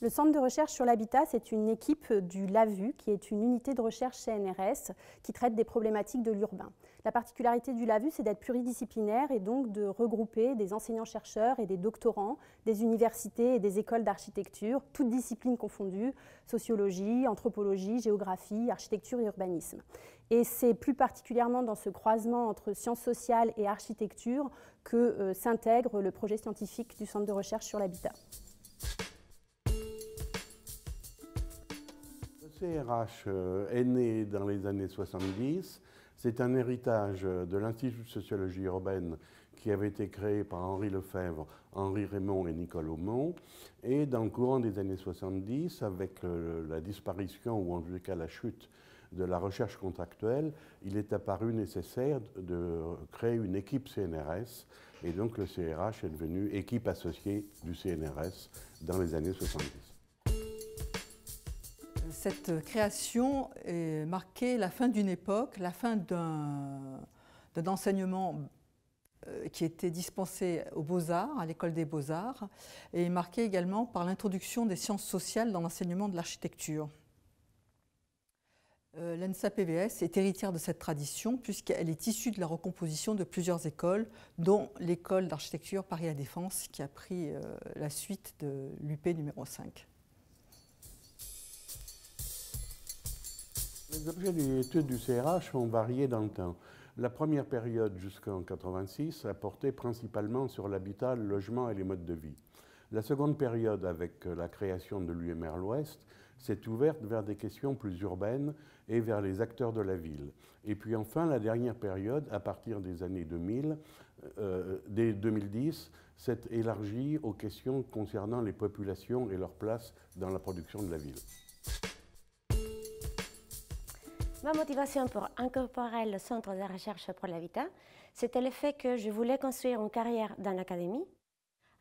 Le Centre de recherche sur l'habitat, c'est une équipe du LAVU, qui est une unité de recherche CNRS qui traite des problématiques de l'urbain. La particularité du LAVU, c'est d'être pluridisciplinaire et donc de regrouper des enseignants-chercheurs et des doctorants, des universités et des écoles d'architecture, toutes disciplines confondues, sociologie, anthropologie, géographie, architecture et urbanisme. Et c'est plus particulièrement dans ce croisement entre sciences sociales et architecture que s'intègre le projet scientifique du Centre de recherche sur l'habitat. Le CRH est né dans les années 70. C'est un héritage de l'Institut de sociologie urbaine qui avait été créé par Henri Lefebvre, Henri Raymond et Nicole Aumont. Et dans le courant des années 70, avec la disparition ou en tout cas la chute de la recherche contractuelle, il est apparu nécessaire de créer une équipe CNRS. Et donc le CRH est devenu équipe associée du CNRS dans les années 70. Cette création marquait la fin d'une époque, la fin d'un enseignement qui était dispensé aux Beaux-Arts, à l'école des Beaux-Arts, et marquée également par l'introduction des sciences sociales dans l'enseignement de l'architecture. L'ENSA-PVS est héritière de cette tradition puisqu'elle est issue de la recomposition de plusieurs écoles, dont l'école d'architecture Paris La Défense qui a pris la suite de l'UP numéro 5. Les objets d'études du CRH ont varié dans le temps. La première période, jusqu'en 1986, a porté principalement sur l'habitat, le logement et les modes de vie. La seconde période, avec la création de l'UMR l'Ouest, s'est ouverte vers des questions plus urbaines et vers les acteurs de la ville. Et puis enfin, la dernière période, à partir des années 2000, dès 2010, s'est élargie aux questions concernant les populations et leur place dans la production de la ville. Ma motivation pour incorporer le Centre de recherche pour l'habitat, c'était le fait que je voulais construire une carrière dans l'académie.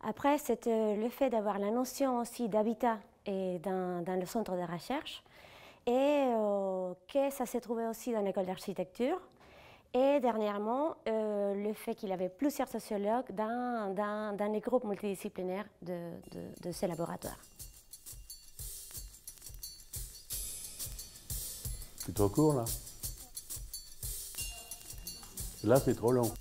Après, c'était le fait d'avoir la notion aussi d'habitat dans le centre de recherche et que ça s'est trouvé aussi dans l'école d'architecture. Et dernièrement, le fait qu'il y avait plusieurs sociologues dans les groupes multidisciplinaires de ces laboratoires. C'est trop court là. Là, c'est trop long.